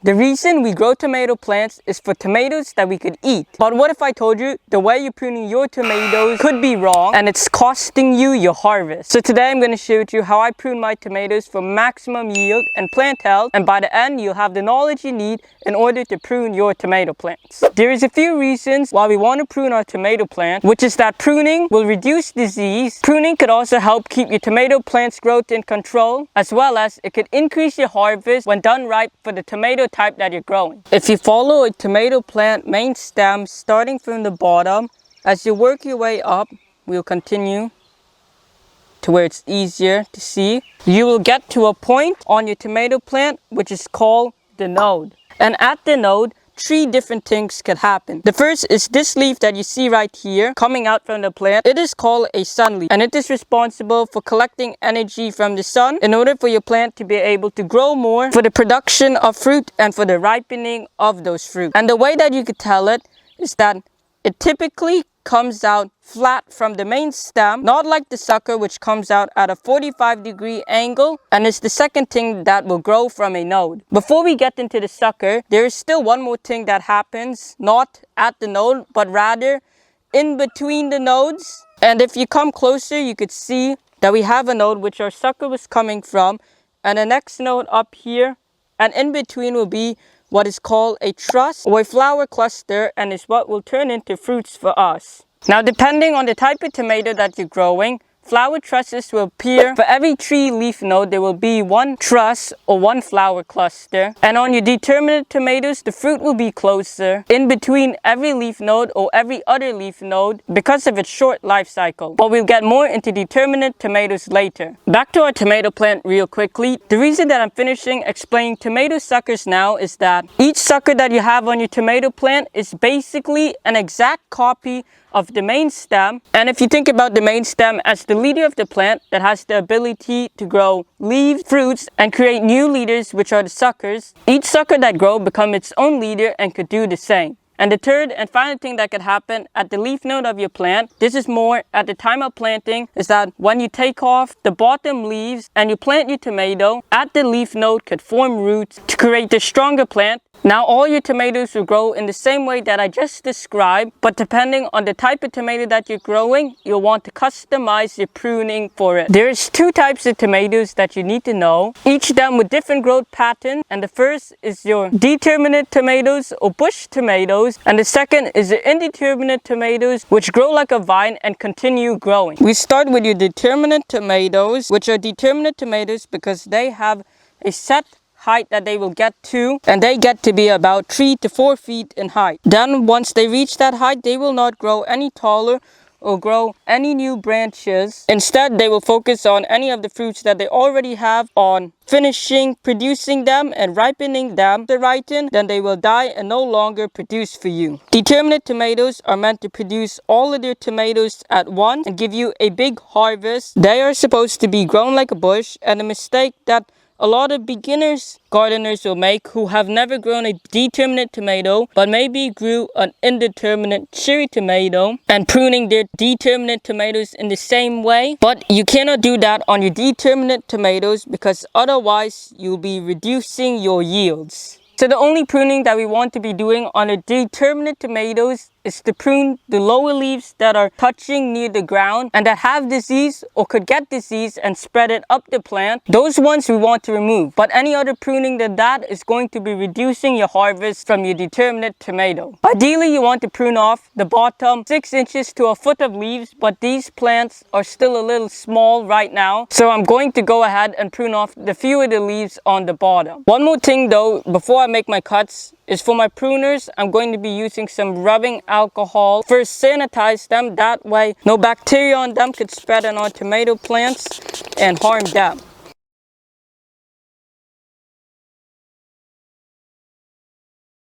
The reason we grow tomato plants is for tomatoes that we could eat. But what if I told you the way you're pruning your tomatoes could be wrong and it's costing you your harvest? So today I'm going to share with you how I prune my tomatoes for maximum yield and plant health, and by the end you'll have the knowledge you need in order to prune your tomato plants. There is a few reasons why we want to prune our tomato plant, which is that pruning will reduce disease. Pruning could also help keep your tomato plant's growth in control, as well as it could increase your harvest when done right for the tomato type that you're growing. If you follow a tomato plant main stem starting from the bottom, as you work your way up, we'll continue to where it's easier to see. You will get to a point on your tomato plant which is called the node. And at the node, three different things could happen. The first is this leaf that you see right here coming out from the plant. It is called a sun leaf, and it is responsible for collecting energy from the sun in order for your plant to be able to grow more, for the production of fruit and for the ripening of those fruit. And the way that you could tell it is that it typically comes out flat from the main stem, not like the sucker which comes out at a 45-degree angle, and it's the second thing that will grow from a node. Before we get into the sucker, there is still one more thing that happens, not at the node, but rather in between the nodes. And if you come closer, you could see that we have a node which our sucker was coming from, and the next node up here, and in between will be what is called a truss or a flower cluster, and is what will turn into fruits for us. Now, depending on the type of tomato that you're growing, flower trusses will appear. For every 3 leaf node, there will be 1 truss or 1 flower cluster. And on your determinate tomatoes, the fruit will be closer in between every leaf node or every other leaf node because of its short life cycle. But we'll get more into determinate tomatoes later. Back to our tomato plant real quickly. The reason that I'm finishing explaining tomato suckers now is that each sucker that you have on your tomato plant is basically an exact copy of the main stem. And if you think about the main stem as the leader of the plant that has the ability to grow leaves, fruits, and create new leaders, which are the suckers, each sucker that grows becomes its own leader and could do the same. And the third and final thing that could happen at the leaf node of your plant, this is more at the time of planting, is that when you take off the bottom leaves and you plant your tomato, at the leaf node could form roots to create the stronger plant. Now all your tomatoes will grow in the same way that I just described, but depending on the type of tomato that you're growing, you'll want to customize your pruning for it. There's 2 types of tomatoes that you need to know, each of them with different growth patterns. And the first is your determinate tomatoes or bush tomatoes, and the second is the indeterminate tomatoes, which grow like a vine and continue growing. We start with your determinate tomatoes, which are determinate tomatoes because they have a set height that they will get to, and they get to be about 3 to 4 feet in height. Then once they reach that height, they will not grow any taller or grow any new branches. Instead, they will focus on any of the fruits that they already have, on finishing producing them and ripening them. If they ripen, then they will die and no longer produce for you. Determinate tomatoes are meant to produce all of their tomatoes at once and give you a big harvest. They are supposed to be grown like a bush, and the mistake that a lot of beginners gardeners will make who have never grown a determinate tomato but maybe grew an indeterminate cherry tomato and pruning their determinate tomatoes in the same way. But you cannot do that on your determinate tomatoes because otherwise you'll be reducing your yields. So the only pruning that we want to be doing on a determinate tomatoes is to prune the lower leaves that are touching near the ground and that have disease or could get disease and spread it up the plant. Those ones we want to remove. But any other pruning than that is going to be reducing your harvest from your determinate tomato. Ideally, you want to prune off the bottom 6 inches to a foot of leaves, but these plants are still a little small right now. So I'm going to go ahead and prune off the few of the leaves on the bottom. One more thing though, before I make my cuts, is for my pruners, I'm going to be using some rubbing alcohol. First, sanitize them. That way, no bacteria on them could spread on our tomato plants and harm them.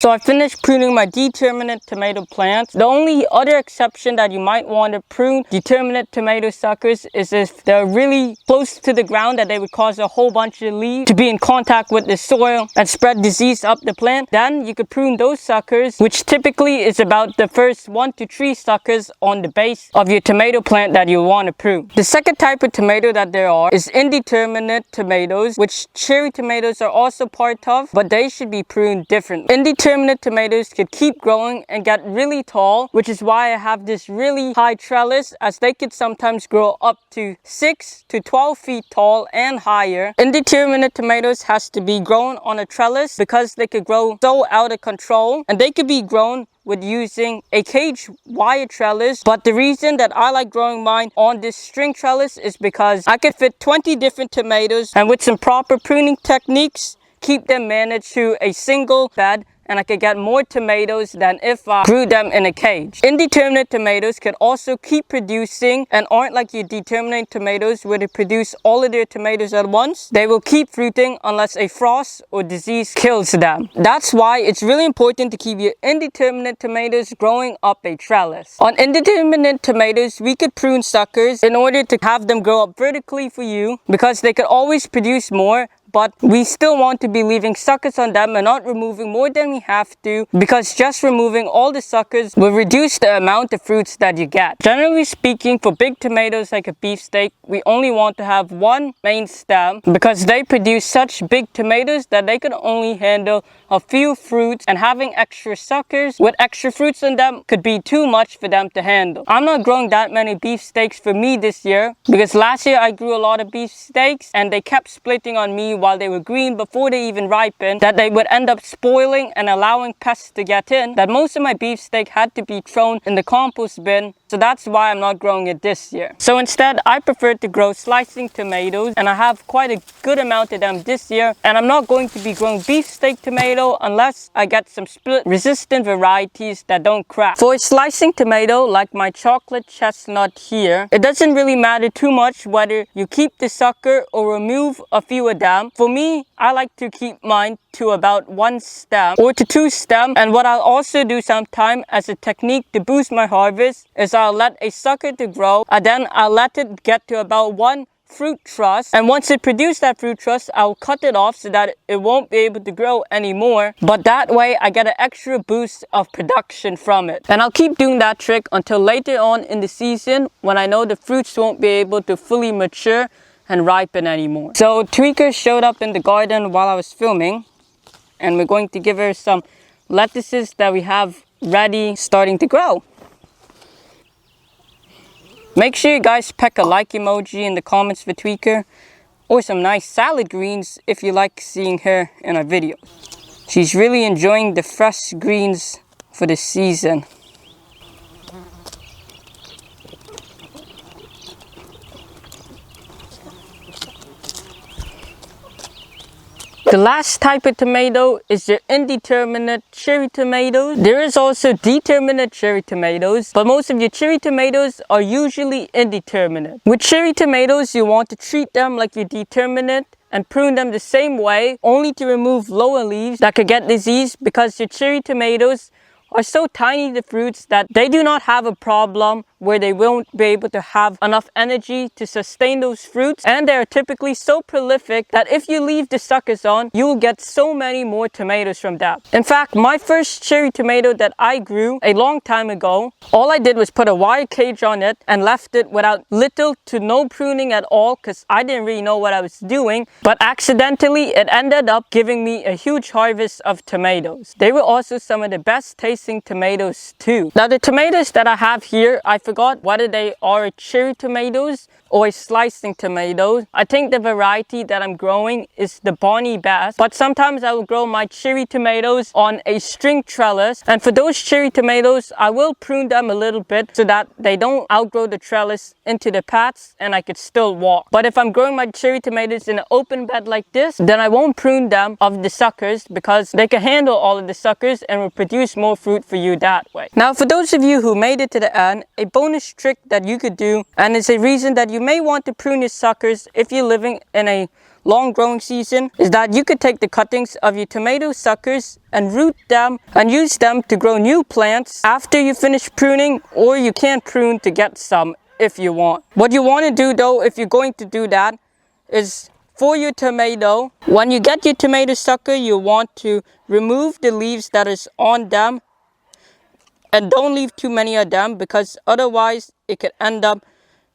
So I finished pruning my determinate tomato plants. The only other exception that you might want to prune determinate tomato suckers is if they're really close to the ground, that they would cause a whole bunch of leaves to be in contact with the soil and spread disease up the plant. Then you could prune those suckers, which typically is about the first 1 to 3 suckers on the base of your tomato plant that you want to prune. The second type of tomato that there are is indeterminate tomatoes, which cherry tomatoes are also part of, but they should be pruned differently. Indeterminate tomatoes could keep growing and get really tall, which is why I have this really high trellis, as they could sometimes grow up to 6 to 12 feet tall and higher. Indeterminate tomatoes has to be grown on a trellis because they could grow so out of control, and they could be grown with using a cage wire trellis. But the reason that I like growing mine on this string trellis is because I could fit 20 different tomatoes, and with some proper pruning techniques, keep them managed to a single bed, and I could get more tomatoes than if I grew them in a cage. Indeterminate tomatoes could also keep producing and aren't like your determinate tomatoes where they produce all of their tomatoes at once. They will keep fruiting unless a frost or disease kills them. That's why it's really important to keep your indeterminate tomatoes growing up a trellis. On indeterminate tomatoes, we could prune suckers in order to have them grow up vertically for you, because they could always produce more, but we still want to be leaving suckers on them and not removing more than we have to, because just removing all the suckers will reduce the amount of fruits that you get. Generally speaking, for big tomatoes like a beefsteak, we only want to have one main stem, because they produce such big tomatoes that they can only handle a few fruits, and having extra suckers with extra fruits in them could be too much for them to handle. I'm not growing that many beefsteaks for me this year, because last year I grew a lot of beefsteaks and they kept splitting on me while they were green before they even ripened, that they would end up spoiling and allowing pests to get in, that most of my beefsteak had to be thrown in the compost bin. So that's why I'm not growing it this year. So instead, I prefer to grow slicing tomatoes, and I have quite a good amount of them this year. And I'm not going to be growing beefsteak tomato unless I get some split resistant varieties that don't crack. For a slicing tomato like my chocolate chestnut here, it doesn't really matter too much whether you keep the sucker or remove a few of them. For me, I like to keep mine to about 1 stem or to 2 stems. And what I'll also do sometime as a technique to boost my harvest is I'll let a sucker to grow, and then I'll let it get to about 1 fruit truss, and once it produces that fruit truss, I'll cut it off so that it won't be able to grow anymore. But that way I get an extra boost of production from it, and I'll keep doing that trick until later on in the season when I know the fruits won't be able to fully mature and ripen anymore. So Tweaker showed up in the garden while I was filming, and we're going to give her some lettuces that we have ready, starting to grow. Make sure you guys peck a like emoji in the comments for Tweaker, or some nice salad greens if you like seeing her in our videos. She's really enjoying the fresh greens for the season. The last type of tomato is your indeterminate cherry tomatoes. There is also determinate cherry tomatoes, but most of your cherry tomatoes are usually indeterminate. With cherry tomatoes, you want to treat them like your determinate and prune them the same way, only to remove lower leaves that could get disease, because your cherry tomatoes are so tiny, the fruits, that they do not have a problem where they won't be able to have enough energy to sustain those fruits, and they are typically so prolific that if you leave the suckers on, you will get so many more tomatoes from that. In fact, my first cherry tomato that I grew a long time ago, all I did was put a wire cage on it and left it without little to no pruning at all, because I didn't really know what I was doing, but accidentally it ended up giving me a huge harvest of tomatoes. They were also some of the best tasting tomatoes too. Now the tomatoes that I have here, I forgot whether they are cherry tomatoes or a slicing tomato. I think the variety that I'm growing is the Bonnie Bass, but sometimes I will grow my cherry tomatoes on a string trellis, and for those cherry tomatoes I will prune them a little bit so that they don't outgrow the trellis into the paths and I could still walk. But if I'm growing my cherry tomatoes in an open bed like this, then I won't prune them of the suckers, because they can handle all of the suckers and will produce more fruit for you that way. Now for those of you who made it to the end, a bonus trick that you could do, and it's a reason that you may want to prune your suckers if you're living in a long growing season is that you could take the cuttings of your tomato suckers and root them and use them to grow new plants after you finish pruning, or you can prune to get some if you want. What you want to do though, if you're going to do that, is for your tomato, when you get your tomato sucker, you want to remove the leaves that is on them, and don't leave too many of them, because otherwise it could end up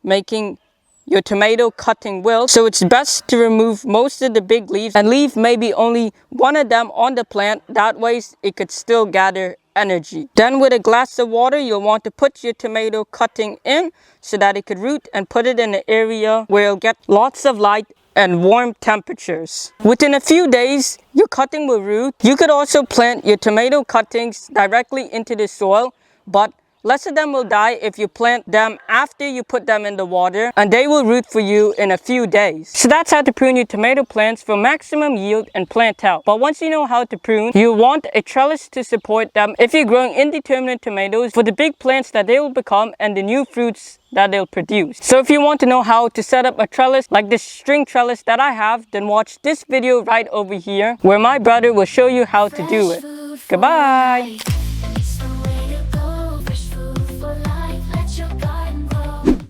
making your tomato cutting wilt. So it's best to remove most of the big leaves and leave maybe only one of them on the plant. That way it could still gather energy. Then with a glass of water, you'll want to put your tomato cutting in so that it could root, and put it in an area where it'll get lots of light and warm temperatures. Within a few days, your cutting will root. You could also plant your tomato cuttings directly into the soil, but less of them will die if you plant them after you put them in the water, and they will root for you in a few days. So that's how to prune your tomato plants for maximum yield and plant health. But once you know how to prune, you want a trellis to support them if you're growing indeterminate tomatoes, for the big plants that they will become and the new fruits that they'll produce. So if you want to know how to set up a trellis like this string trellis that I have, then watch this video right over here where my brother will show you how to do it. Goodbye!